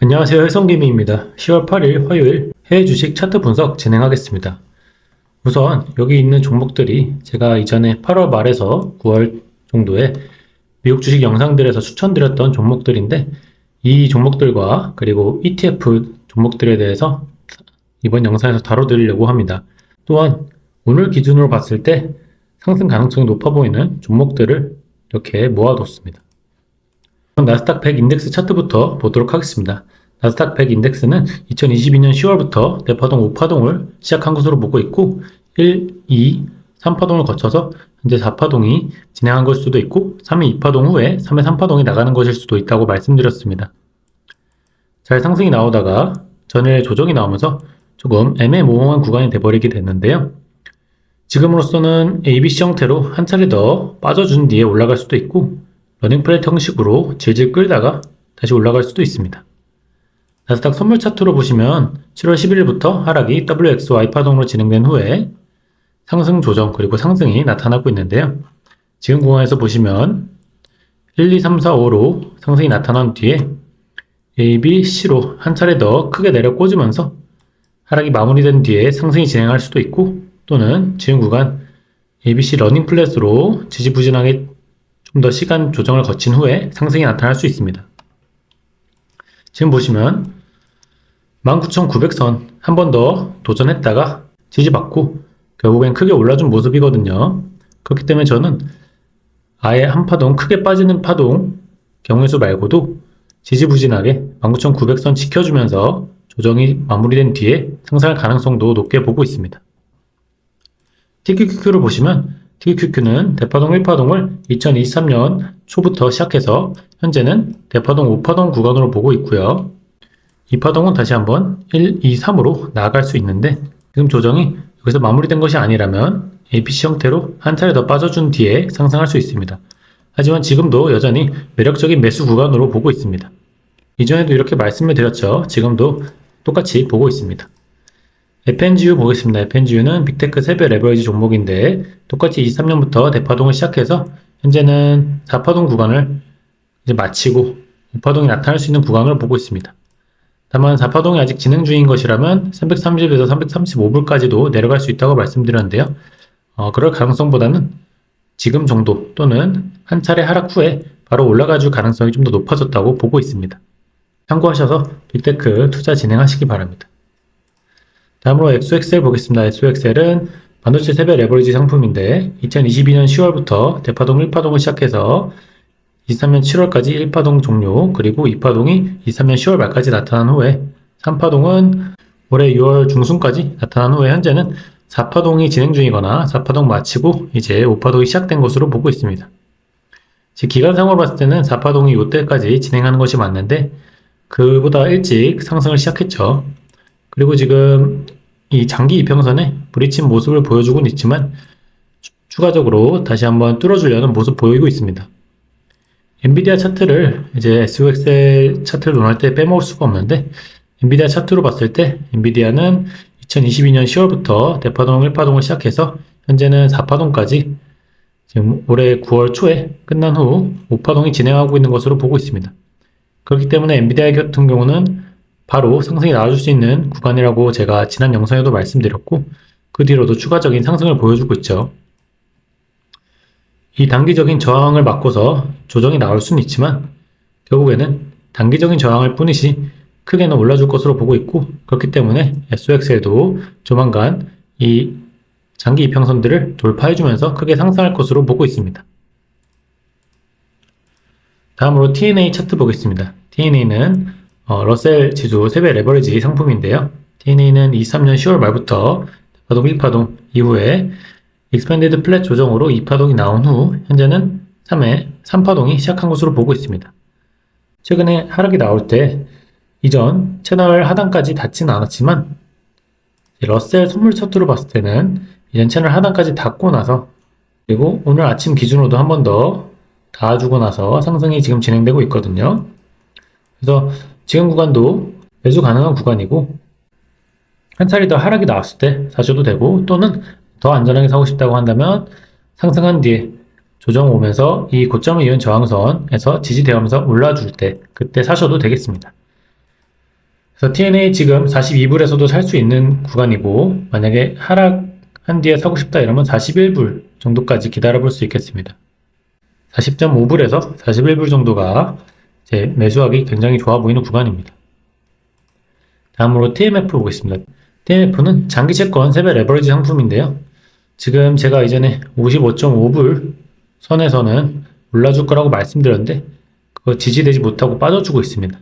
안녕하세요. 해성개미입니다. 10월 8일 화요일 해외 주식 차트 분석 진행하겠습니다. 우선 여기 있는 종목들이 제가 이전에 8월 말에서 9월 정도에 미국 주식 영상들에서 추천드렸던 종목들인데 이 종목들과 그리고 ETF 종목들에 대해서 이번 영상에서 다뤄드리려고 합니다. 또한 오늘 기준으로 봤을 때 상승 가능성이 높아 보이는 종목들을 이렇게 모아뒀습니다. 나스닥 100 인덱스 차트부터 보도록 하겠습니다. 나스닥 100 인덱스는 2022년 10월부터 대파동 5파동을 시작한 것으로 보고 있고 1, 2, 3파동을 거쳐서 현재 4파동이 진행한 것일 수도 있고 3회 2파동 후에 3회 3파동이 나가는 것일 수도 있다고 말씀드렸습니다. 잘 상승이 나오다가 전일 조정이 나오면서 조금 애매모호한 구간이 돼버리게 됐는데요. 지금으로서는 ABC 형태로 한 차례 더 빠져준 뒤에 올라갈 수도 있고 러닝 플랫 형식으로 질질 끌다가 다시 올라갈 수도 있습니다. 나스닥 선물 차트로 보시면 7월 11일부터 하락이 WXY 파동으로 진행된 후에 상승 조정 그리고 상승이 나타나고 있는데요. 지금 구간에서 보시면 1, 2, 3, 4, 5로 상승이 나타난 뒤에 A, B, C로 한 차례 더 크게 내려 꽂으면서 하락이 마무리된 뒤에 상승이 진행할 수도 있고 또는 지금 구간 ABC 러닝 플랫으로 지지부진하게 좀 더 시간 조정을 거친 후에 상승이 나타날 수 있습니다. 지금 보시면 19,900선 한 번 더 도전했다가 지지받고 결국엔 크게 올라준 모습이거든요. 그렇기 때문에 저는 아예 한 파동 크게 빠지는 파동 경우의 수 말고도 지지부진하게 19,900선 지켜주면서 조정이 마무리된 뒤에 상승할 가능성도 높게 보고 있습니다. TQQQ를 보시면 TQQQ는 대파동 1파동을 2023년 초부터 시작해서 현재는 대파동 5파동 구간으로 보고 있고요. 2파동은 다시 한번 1, 2, 3으로 나아갈 수 있는데 지금 조정이 여기서 마무리된 것이 아니라면 APC 형태로 한 차례 더 빠져준 뒤에 상승할 수 있습니다. 하지만 지금도 여전히 매력적인 매수 구간으로 보고 있습니다. 이전에도 이렇게 말씀을 드렸죠. 지금도 똑같이 보고 있습니다. FNGU 보겠습니다. FNGU는 빅테크 3배 레버리지 종목인데 똑같이 23년부터 대파동을 시작해서 현재는 4파동 구간을 이제 마치고 5파동이 나타날 수 있는 구간을 보고 있습니다. 다만 4파동이 아직 진행 중인 것이라면 330에서 335불까지도 내려갈 수 있다고 말씀드렸는데요. 그럴 가능성보다는 지금 정도 또는 한 차례 하락 후에 바로 올라가 줄 가능성이 좀 더 높아졌다고 보고 있습니다. 참고하셔서 빅테크 투자 진행하시기 바랍니다. 다음으로 XOXL 보겠습니다. XOXL은 반도체 3배 레버리지 상품인데 2022년 10월부터 대파동 1파동을 시작해서 23년 7월까지 1파동 종료 그리고 2파동이 23년 10월 말까지 나타난 후에 3파동은 올해 6월 중순까지 나타난 후에 현재는 4파동이 진행 중이거나 4파동 마치고 이제 5파동이 시작된 것으로 보고 있습니다. 즉 기간상으로 봤을 때는 4파동이 이때까지 진행하는 것이 맞는데 그보다 일찍 상승을 시작했죠. 그리고 지금 이 장기 이평선에 부딪힌 모습을 보여주고는 있지만 추가적으로 다시 한번 뚫어주려는 모습 보이고 있습니다. 엔비디아 차트를 이제 SOXL 차트를 논할 때 빼먹을 수가 없는데 엔비디아 차트로 봤을 때 엔비디아는 2022년 10월부터 대파동 1파동을 시작해서 현재는 4파동까지 지금 올해 9월 초에 끝난 후 5파동이 진행하고 있는 것으로 보고 있습니다. 그렇기 때문에 엔비디아 같은 경우는 바로 상승이 나와줄 수 있는 구간이라고 제가 지난 영상에도 말씀드렸고 그 뒤로도 추가적인 상승을 보여주고 있죠. 이 단기적인 저항을 맞고서 조정이 나올 수는 있지만 결국에는 단기적인 저항일 뿐이지 크게는 올라줄 것으로 보고 있고 그렇기 때문에 SOXL도 조만간 이 장기 이평선들을 돌파해주면서 크게 상승할 것으로 보고 있습니다. 다음으로 TNA 차트 보겠습니다. TNA는 러셀 지수 3배 레버리지 상품인데요. TNA는 23년 10월 말부터 파동 1파동 이후에 익스펜디드 플랫 조정으로 2파동이 나온 후 현재는 3회 3파동이 시작한 것으로 보고 있습니다. 최근에 하락이 나올 때 이전 채널 하단까지 닿지는 않았지만 러셀 선물 차트로 봤을 때는 이전 채널 하단까지 닿고 나서 그리고 오늘 아침 기준으로도 한 번 더 닿아주고 나서 상승이 지금 진행되고 있거든요. 그래서 지금 구간도 매수 가능한 구간이고 한 차례 더 하락이 나왔을 때 사셔도 되고 또는 더 안전하게 사고 싶다고 한다면 상승한 뒤에 조정 오면서 이 고점을 이은 저항선에서 지지되면서 올라줄 때 그때 사셔도 되겠습니다. 그래서 TNA 지금 42불에서도 살 수 있는 구간이고, 만약에 하락한 뒤에 사고 싶다 이러면 41불 정도까지 기다려볼 수 있겠습니다. 40.5불에서 41불 정도가 제 매수하기 굉장히 좋아 보이는 구간입니다. 다음으로 TMF 보겠습니다. TMF는 장기 채권 세배 레버리지 상품인데요. 지금 제가 이전에 55.5불 선에서는 올라줄 거라고 말씀드렸는데 그거 지지되지 못하고 빠져주고 있습니다.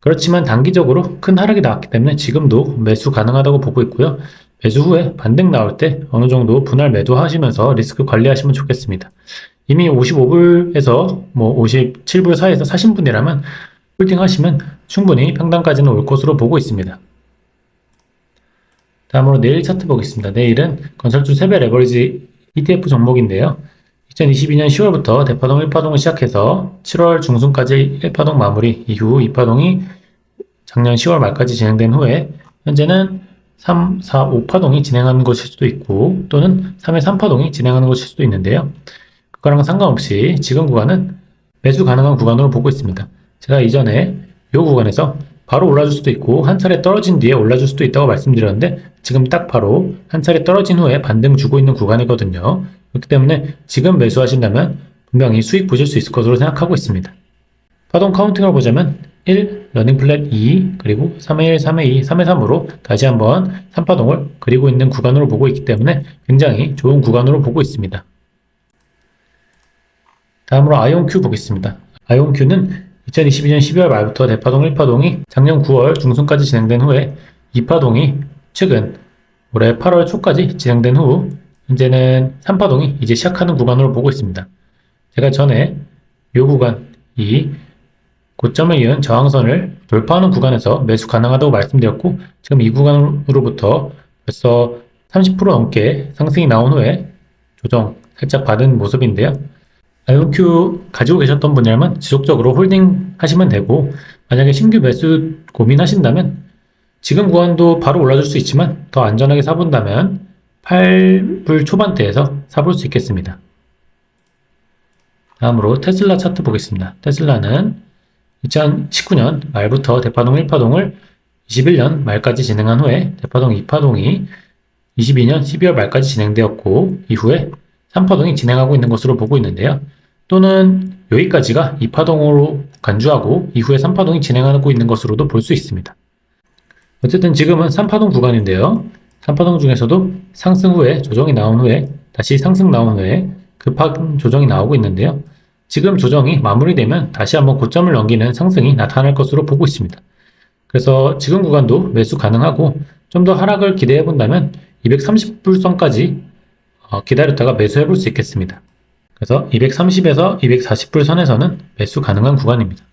그렇지만 단기적으로 큰 하락이 나왔기 때문에 지금도 매수 가능하다고 보고 있고요. 매수 후에 반등 나올 때 어느 정도 분할 매도하시면서 리스크 관리하시면 좋겠습니다. 이미 55불에서 57불 사이에서 사신 분이라면 홀딩 하시면 충분히 평단까지는 올 것으로 보고 있습니다. 다음으로 내일 차트 보겠습니다. 내일은 건설주 세배 레버리지 ETF 종목인데요. 2022년 10월부터 대파동 1파동을 시작해서 7월 중순까지 1파동 마무리 이후 2파동이 작년 10월 말까지 진행된 후에 현재는 3, 4, 5파동이 진행하는 것일 수도 있고 또는 3회 3파동이 진행하는 것일 수도 있는데요. 그거랑 상관없이 지금 구간은 매수 가능한 구간으로 보고 있습니다. 제가 이전에 이 구간에서 바로 올라줄 수도 있고 한 차례 떨어진 뒤에 올라줄 수도 있다고 말씀드렸는데 지금 딱 바로 한 차례 떨어진 후에 반등 주고 있는 구간이거든요. 그렇기 때문에 지금 매수하신다면 분명히 수익 보실 수 있을 것으로 생각하고 있습니다. 파동 카운팅을 보자면 1, 러닝 플랫 2, 그리고 3회 1, 3회 2, 3회 3으로 다시 한번 3파동을 그리고 있는 구간으로 보고 있기 때문에 굉장히 좋은 구간으로 보고 있습니다. 다음으로 아이온큐 보겠습니다. 아이온큐는 2022년 12월 말부터 대파동 1파동이 작년 9월 중순까지 진행된 후에 2파동이 최근 올해 8월 초까지 진행된 후 현재는 3파동이 이제 시작하는 구간으로 보고 있습니다. 제가 전에 이 구간이 고점을 이은 저항선을 돌파하는 구간에서 매수 가능하다고 말씀드렸고 지금 이 구간으로부터 벌써 30% 넘게 상승이 나온 후에 조정 살짝 받은 모습인데요. 아이온큐 가지고 계셨던 분이라면 지속적으로 홀딩 하시면 되고 만약에 신규 매수 고민하신다면 지금 구간도 바로 올라줄 수 있지만 더 안전하게 사본다면 8불 초반대에서 사볼 수 있겠습니다. 다음으로 테슬라 차트 보겠습니다. 테슬라는 2019년 말부터 대파동 1파동을 21년 말까지 진행한 후에 대파동 2파동이 22년 12월 말까지 진행되었고 이후에 3파동이 진행하고 있는 것으로 보고 있는데요. 또는 여기까지가 2파동으로 간주하고 이후에 3파동이 진행하고 있는 것으로도 볼 수 있습니다. 어쨌든 지금은 3파동 구간인데요. 3파동 중에서도 상승 후에 조정이 나온 후에 다시 상승 나온 후에 급한 조정이 나오고 있는데요. 지금 조정이 마무리되면 다시 한번 고점을 넘기는 상승이 나타날 것으로 보고 있습니다. 그래서 지금 구간도 매수 가능하고 좀 더 하락을 기대해 본다면 230불선까지 기다렸다가 매수해 볼 수 있겠습니다. 그래서 230에서 240불 선에서는 매수 가능한 구간입니다.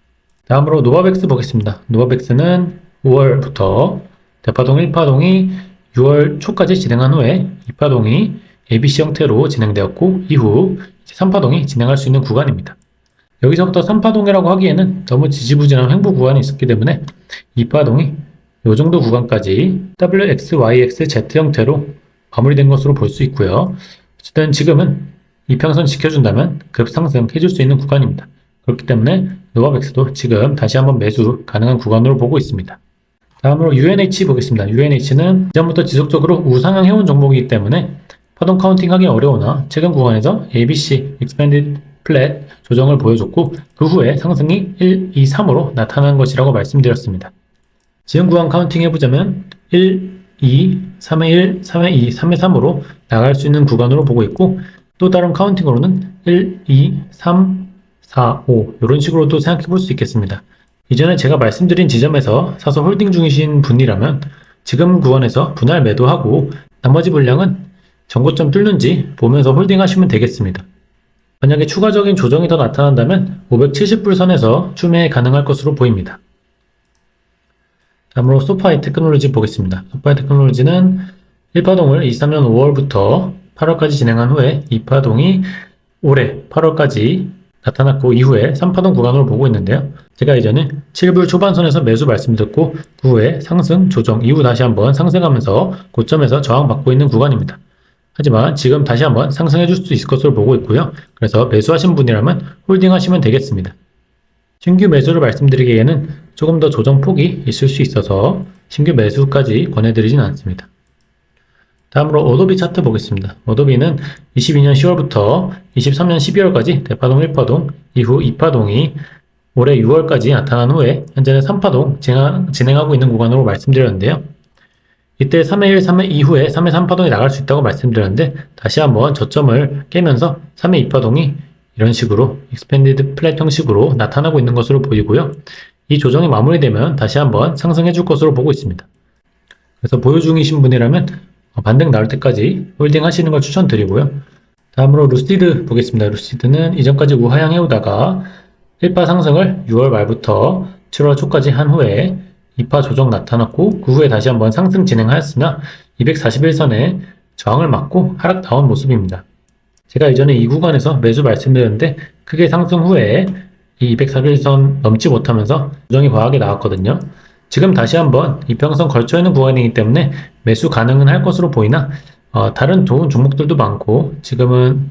다음으로 노바백스 보겠습니다. 노바백스는 5월부터 대파동 1파동이 6월 초까지 진행한 후에 2파동이 ABC 형태로 진행되었고 이후 3파동이 진행할 수 있는 구간입니다. 여기서부터 3파동이라고 하기에는 너무 지지부진한 횡보 구간이 있었기 때문에 2파동이 이 정도 구간까지 WXYXZ 형태로 마무리된 것으로 볼 수 있고요. 어쨌든 지금은 이평선 지켜준다면 급상승 해줄 수 있는 구간입니다. 그렇기 때문에 노바백스도 지금 다시 한번 매수 가능한 구간으로 보고 있습니다. 다음으로 UNH 보겠습니다. UNH는 이전부터 지속적으로 우상향 해온 종목이기 때문에 파동 카운팅 하기 어려우나 최근 구간에서 ABC Expanded Flat 조정을 보여줬고 그 후에 상승이 1, 2, 3으로 나타난 것이라고 말씀드렸습니다. 지금 구간 카운팅 해보자면 1, 2, 3회 1, 3회 2, 3회 3으로 나갈 수 있는 구간으로 보고 있고 또 다른 카운팅으로는 1, 2, 3, 4, 5 이런 식으로도 생각해 볼 수 있겠습니다. 이전에 제가 말씀드린 지점에서 사서 홀딩 중이신 분이라면 지금 구간에서 분할 매도하고 나머지 분량은 전고점 뚫는지 보면서 홀딩 하시면 되겠습니다. 만약에 추가적인 조정이 더 나타난다면 570불 선에서 추매 가능할 것으로 보입니다. 다음으로 소파이 테크놀로지 보겠습니다. 소파이 테크놀로지는 1파동을 23년 5월부터 8월까지 진행한 후에 2파동이 올해 8월까지 나타났고 이후에 3파동 구간으로 보고 있는데요. 제가 이전에 7불 초반선에서 매수 말씀드렸고 그 후에 상승, 조정 이후 다시 한번 상승하면서 고점에서 저항받고 있는 구간입니다. 하지만 지금 다시 한번 상승해 줄 수 있을 것으로 보고 있고요. 그래서 매수하신 분이라면 홀딩 하시면 되겠습니다. 신규 매수를 말씀드리기에는 조금 더 조정 폭이 있을 수 있어서 신규 매수까지 권해드리진 않습니다. 다음으로 어도비 차트 보겠습니다. 어도비는 22년 10월부터 23년 12월까지 대파동 1파동, 이후 2파동이 올해 6월까지 나타난 후에 현재는 3파동 진행하고 있는 구간으로 말씀드렸는데요. 이때 3회 1, 3회 이후에 3회 3파동이 나갈 수 있다고 말씀드렸는데 다시 한번 저점을 깨면서 3회 2파동이 이런 식으로 익스펜디드 플랫 형식으로 나타나고 있는 것으로 보이고요. 이 조정이 마무리되면 다시 한번 상승해 줄 것으로 보고 있습니다. 그래서 보유 중이신 분이라면 반등 나올 때까지 홀딩 하시는 걸 추천드리고요. 다음으로 루시드 보겠습니다. 루시드는 이전까지 우하향 해오다가 1파 상승을 6월 말부터 7월 초까지 한 후에 2파 조정 나타났고 그 후에 다시 한번 상승 진행하였으나 241선에 저항을 맞고 하락 나온 모습입니다. 제가 이전에 이 구간에서 매수 말씀드렸는데 크게 상승 후에 이 241선 넘지 못하면서 조정이 과하게 나왔거든요. 지금 다시 한번 이평선 걸쳐 있는 구간이기 때문에 매수 가능은 할 것으로 보이나 다른 좋은 종목들도 많고 지금은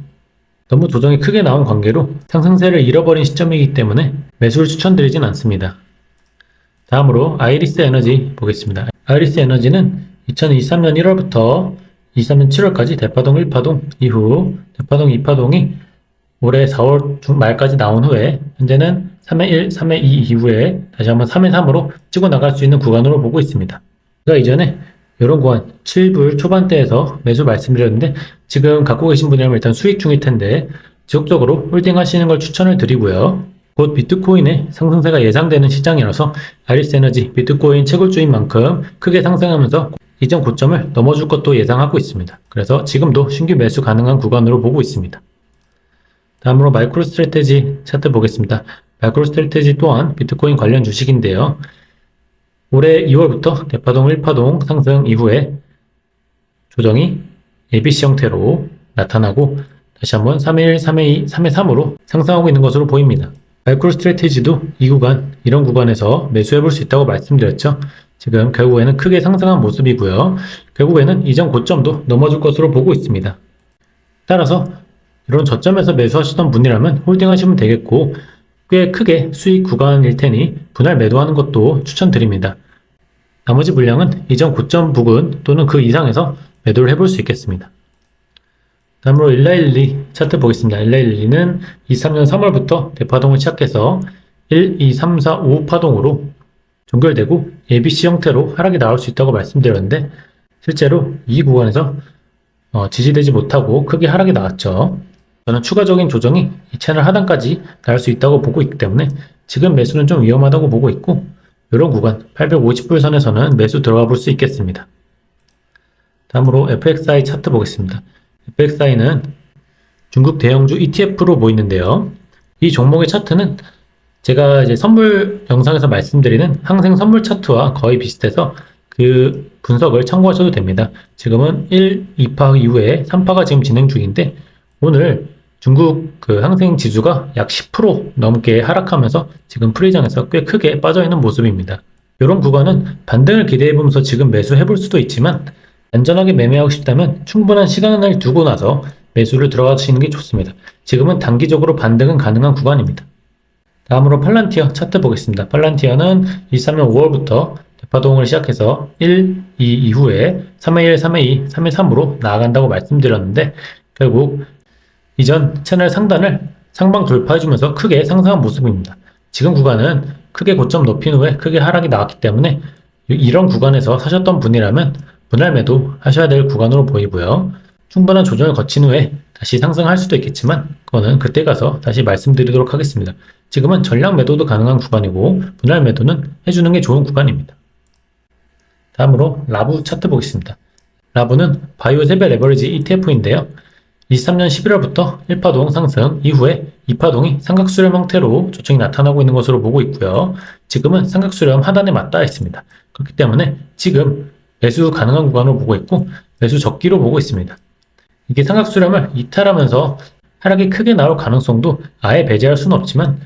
너무 조정이 크게 나온 관계로 상승세를 잃어버린 시점이기 때문에 매수를 추천드리진 않습니다. 다음으로 아이리스 에너지 보겠습니다. 아이리스 에너지는 2023년 1월부터 23년 7월까지 대파동 1파동 이후 대파동 2파동이 올해 4월 중 말까지 나온 후에 현재는 3회 1, 3회 2 이후에 다시 한번 3회 3으로 찍어 나갈 수 있는 구간으로 보고 있습니다. 제가 이전에 이런 구간 7불 초반대에서 매수 말씀드렸는데 지금 갖고 계신 분이라면 일단 수익 중일 텐데 지속적으로 홀딩 하시는 걸 추천을 드리고요. 곧 비트코인의 상승세가 예상되는 시장이라서 아이리스 에너지 비트코인 채굴주인 만큼 크게 상승하면서 이전 고점을 넘어줄 것도 예상하고 있습니다. 그래서 지금도 신규 매수 가능한 구간으로 보고 있습니다. 다음으로 마이크로 스트래테지 차트 보겠습니다. 마이크로 스트래테지 또한 비트코인 관련 주식인데요. 올해 2월부터 대파동 1파동 상승 이후에 조정이 ABC 형태로 나타나고 다시 한번 3회 1, 3회 2, 3회 3으로 상승하고 있는 것으로 보입니다. 마이크로 스트래테지도 이 구간, 이런 구간에서 매수해 볼 수 있다고 말씀드렸죠. 지금 결국에는 크게 상승한 모습이고요. 결국에는 이전 고점도 넘어줄 것으로 보고 있습니다. 따라서 이런 저점에서 매수하시던 분이라면 홀딩 하시면 되겠고 꽤 크게 수익 구간일 테니 분할 매도하는 것도 추천드립니다. 나머지 물량은 이전 고점 부근 또는 그 이상에서 매도를 해볼 수 있겠습니다. 다음으로 1112 차트 보겠습니다. 1112는 23년 3월부터 대파동을 시작해서 1, 2, 3, 4, 5 파동으로 종결되고 ABC 형태로 하락이 나올 수 있다고 말씀드렸는데 실제로 이 구간에서 지지되지 못하고 크게 하락이 나왔죠. 저는 추가적인 조정이 이 채널 하단까지 나올 수 있다고 보고 있기 때문에 지금 매수는 좀 위험하다고 보고 있고 이런 구간 850불 선에서는 매수 들어가 볼 수 있겠습니다. 다음으로 FXI 차트 보겠습니다. FXI는 중국 대형주 ETF로 보이는데요. 이 종목의 차트는 제가 이제 선물 영상에서 말씀드리는 항생 선물 차트와 거의 비슷해서 그 분석을 참고하셔도 됩니다. 지금은 1, 2파 이후에 3파가 지금 진행 중인데 오늘 중국 그 항생 지수가 약 10% 넘게 하락하면서 지금 프리장에서 꽤 크게 빠져있는 모습입니다. 이런 구간은 반등을 기대해보면서 지금 매수해볼 수도 있지만 안전하게 매매하고 싶다면 충분한 시간을 두고 나서 매수를 들어가시는 게 좋습니다. 지금은 단기적으로 반등은 가능한 구간입니다. 다음으로 팔란티어 차트 보겠습니다. 팔란티어는 23년 5월부터 대파동을 시작해서 1, 2 이후에 3회 1, 3회 2, 3회 3으로 나아간다고 말씀드렸는데 결국 이전 채널 상단을 상방 돌파해주면서 크게 상승한 모습입니다. 지금 구간은 크게 고점 높인 후에 크게 하락이 나왔기 때문에 이런 구간에서 사셨던 분이라면 분할 매도 하셔야 될 구간으로 보이고요. 충분한 조정을 거친 후에 다시 상승할 수도 있겠지만 그거는 그때 가서 다시 말씀드리도록 하겠습니다. 지금은 전량 매도도 가능한 구간이고 분할 매도는 해주는 게 좋은 구간입니다. 다음으로 라부 차트 보겠습니다. 라부는 바이오 세배 레버리지 ETF인데요. 23년 11월부터 1파동 상승 이후에 2파동이 삼각수렴 형태로 조정이 나타나고 있는 것으로 보고 있고요. 지금은 삼각수렴 하단에 맞닿아 있습니다. 그렇기 때문에 지금 매수 가능한 구간으로 보고 있고 매수 적기로 보고 있습니다. 이게 삼각수렴을 이탈하면서 하락이 크게 나올 가능성도 아예 배제할 수는 없지만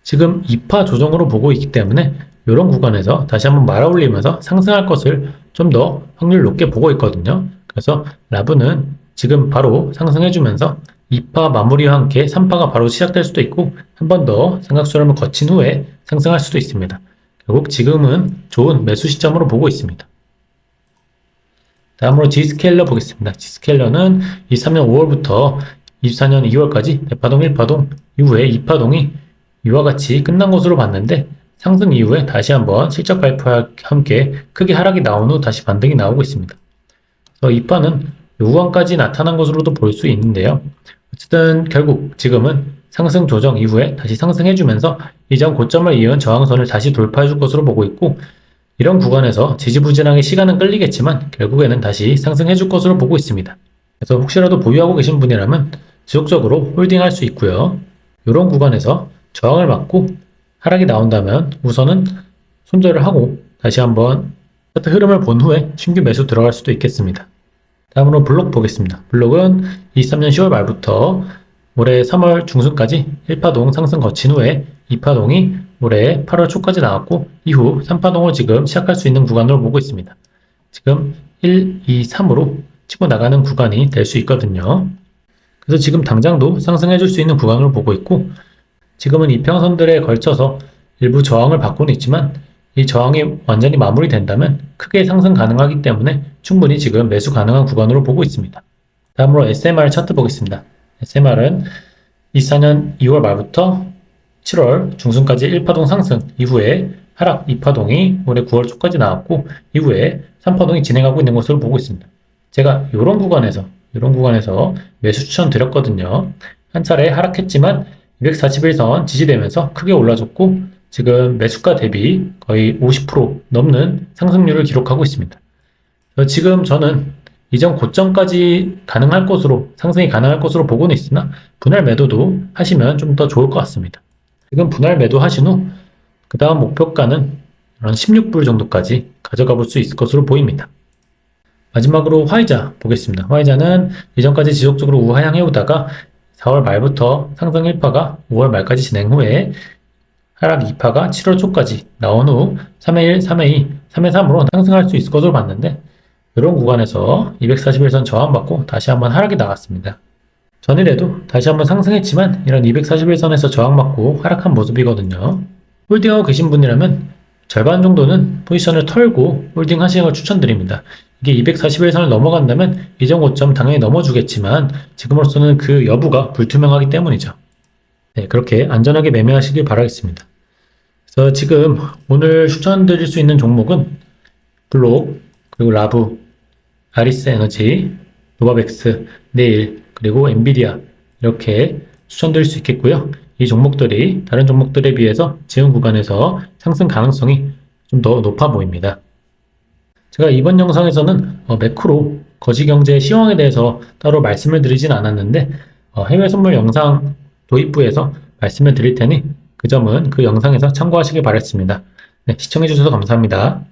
지금 2파 조정으로 보고 있기 때문에 이런 구간에서 다시 한번 말아올리면서 상승할 것을 좀 더 확률 높게 보고 있거든요. 그래서 라브는 지금 바로 상승해주면서 2파 마무리와 함께 3파가 바로 시작될 수도 있고 한 번 더 삼각수렴을 거친 후에 상승할 수도 있습니다. 결국 지금은 좋은 매수 시점으로 보고 있습니다. 다음으로 G스케일러 보겠습니다. G스케일러는 23년 5월부터 24년 2월까지 대파동 1파동 이후에 2파동이 이와 같이 끝난 것으로 봤는데 상승 이후에 다시 한번 실적 발표와 함께 크게 하락이 나온 후 다시 반등이 나오고 있습니다. 그래서 이 파는 요구간까지 나타난 것으로도 볼 수 있는데요. 어쨌든 결국 지금은 상승 조정 이후에 다시 상승해주면서 이전 고점을 이은 저항선을 다시 돌파해줄 것으로 보고 있고 이런 구간에서 지지부진하게 시간은 끌리겠지만 결국에는 다시 상승해줄 것으로 보고 있습니다. 그래서 혹시라도 보유하고 계신 분이라면 지속적으로 홀딩할 수 있고요. 이런 구간에서 저항을 맞고 하락이 나온다면 우선은 손절을 하고 다시 한번 차트 흐름을 본 후에 신규 매수 들어갈 수도 있겠습니다. 다음으로 블록 보겠습니다. 블록은 23년 10월 말부터 올해 3월 중순까지 1파동 상승 거친 후에 2파동이 올해 8월 초까지 나왔고 이후 3파동을 지금 시작할 수 있는 구간으로 보고 있습니다. 지금 1, 2, 3으로 치고 나가는 구간이 될 수 있거든요. 그래서 지금 당장도 상승해줄 수 있는 구간으로 보고 있고 지금은 이평선들에 걸쳐서 일부 저항을 받고는 있지만 이 저항이 완전히 마무리된다면 크게 상승 가능하기 때문에 충분히 지금 매수 가능한 구간으로 보고 있습니다. 다음으로 SMR 차트 보겠습니다. SMR은 24년 2월 말부터 7월 중순까지 1파동 상승 이후에 하락 2파동이 올해 9월 초까지 나왔고 이후에 3파동이 진행하고 있는 것으로 보고 있습니다. 제가 이런 구간에서 매수 추천 드렸거든요. 한 차례 하락했지만 241선 지지되면서 크게 올라줬고 지금 매수가 대비 거의 50% 넘는 상승률을 기록하고 있습니다. 지금 저는 이전 고점까지 가능할 것으로 상승이 가능할 것으로 보고는 있으나 분할 매도도 하시면 좀 더 좋을 것 같습니다. 지금 분할 매도 하신 후 그 다음 목표가는 한 16불 정도까지 가져가 볼 수 있을 것으로 보입니다. 마지막으로 화이자 보겠습니다. 화이자는 이전까지 지속적으로 우하향해 오다가 4월 말부터 상승 1파가 5월 말까지 진행 후에 하락 2파가 7월 초까지 나온 후 3회 1, 3회 2, 3회 3으로 상승할 수 있을 것으로 봤는데 이런 구간에서 241선 저항받고 다시 한번 하락이 나왔습니다. 전일에도 다시 한번 상승했지만 이런 241선에서 저항받고 하락한 모습이거든요. 홀딩하고 계신 분이라면 절반 정도는 포지션을 털고 홀딩 하시는 걸 추천드립니다. 이게 241선을 넘어간다면 이전 고점 당연히 넘어주겠지만 지금으로서는 그 여부가 불투명하기 때문이죠. 네, 그렇게 안전하게 매매하시길 바라겠습니다. 그래서 지금 오늘 추천드릴 수 있는 종목은 블록, 그리고 라부, 아리스 에너지, 노바백스, 네일, 그리고 엔비디아 이렇게 추천드릴 수 있겠고요. 이 종목들이 다른 종목들에 비해서 지금 구간에서 상승 가능성이 좀 더 높아 보입니다. 제가 이번 영상에서는 매크로 거시경제 시황에 대해서 따로 말씀을 드리진 않았는데 해외 선물 영상 도입부에서 말씀을 드릴 테니 그 점은 그 영상에서 참고하시길 바랐습니다. 네, 시청해주셔서 감사합니다.